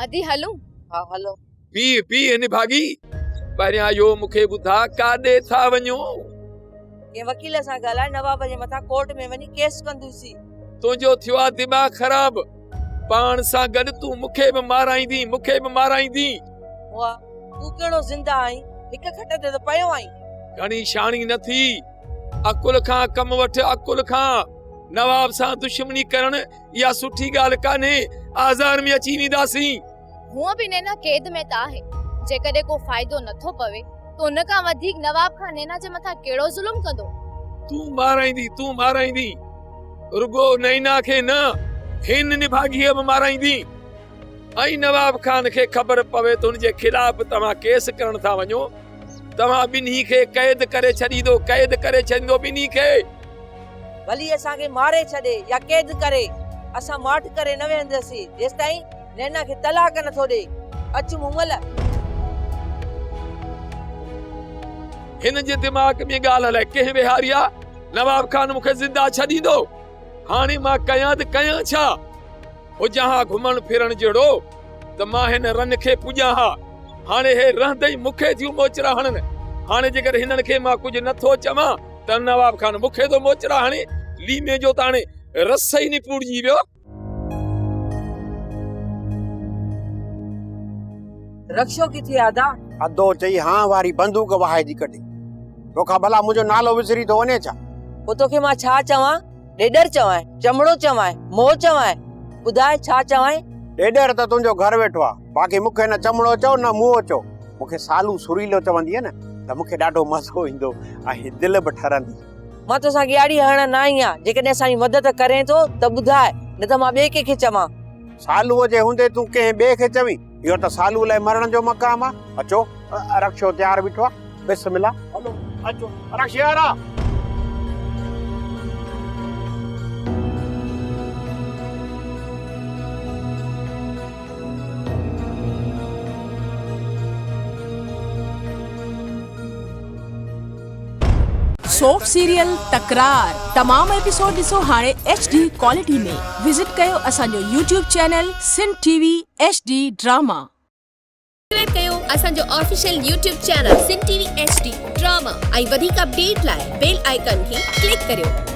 अदी हलूं? हाँ हलो। पी पी इन भागी परियां यो मुखे ॿुधा काॾे था वञो? के वकील सां ॻाल्हाए नवाब जे मथां कोर्ट में वञी केस कंदुसी। तुंहिंजो थियो आहे दिमाग़ ख़राब। पाण सां गॾु तूं मूंखे बि माराईंदी। वाह, तू कहिड़ो ज़िंदा आहीं? हिक खट ते त पयो आहीं। घणी शाणी न थी। अकुल खां कम वठ, अकुल खां। नवाब सां दुश्मनी करण या सुठी ॻाल्हि कान्हे। आज़ार में अची वेंदासीं। हूअं बि नैना कैद में त आहे। जेकॾहिं को फ़ाइदो नथो पवे तो उन खां वधीक नवाब खां नैना जे मथां कहिड़ो ज़ुल्म कंदो? तूं माराईंदी रुगो नैना खे न, हिन निभागीअ बि माराईंदी। ऐं नवाब खान खे ख़बर पवे त उनजे खिलाफ़ तव्हां केस करण था वञो, तव्हां ॿिन्ही खे कैद करे छॾींदो ॿिन्ही खे। भली असांखे मारे छॾे या कैद करे, असां माठ करे न वेंदासीं जेसिताईं नैना खे तलाक नथो ॾे। अच मुमल। हिन जे दिमाग़ में ॻाल्हि हलाए कंहिं विहारिया नवाब खान मूंखे ज़िंदा छॾींदो। हाणे मां कयां त कयां छा? हुजां हा घुमण फिरण जहिड़ो त मां हिन रन खे पुॼां हा। हाणे हे रहंदे मूंखे थियूं मोचरा हणनि। हाणे जेकर हिननि खे मां कुझु नथो चवां त नवाब खान मूंखे थो मोचरा हणे। लीमे जो त हाणे रस ई निपुड़जी वियो। रक्षो किथे आदा? अदो चई हाँ वारी बंदूक वहाए जी कढी। तोखा भला मुंहिंजो नालो विसरी थो वञे छा? पोइ तोखे मां छा चवां? ॾेडर चवां, चमड़ो चवां, मोह चवां? ॿुधाए छा चवां? ॾेडर त तुंहिंजो घर वेठो आहे। बाक़ी मूंखे न चमड़ो चओ न मुंहुं चओ। मूंखे सालू सुरीलो चवंदी आहे न त मूंखे ॾाढो मज़ो ईंदो ऐं दिलि बि ठरंदी। मां तोसां ॻाड़ी हणण न आई आहियां। जेकॾहिं असांजी मदद करे थो त ॿुधाए, न त मां ॿिए कंहिंखे चवां। सालूअ जे हूंदे तूं कंहिं ॿिए खे चवीं? इहो त सालू लाइ मरण जो मक़ाम आहे। अचो, रक्षो तयार बीठो आहे। बिस्मिल्लाह। हलो अचो रक्षियारा। सोप सीरियल तकरार तमाम एपिसोड ॾिसो हाणे HD क्वालिटी में। विजिट कयो असांजो YouTube channel Sindh TV HD drama. Subscribe कयो असांजो official YouTube channel Sindh TV HD drama ऐं वधीक अपडेट लाइ बेल आइकन खे क्लिक करियो।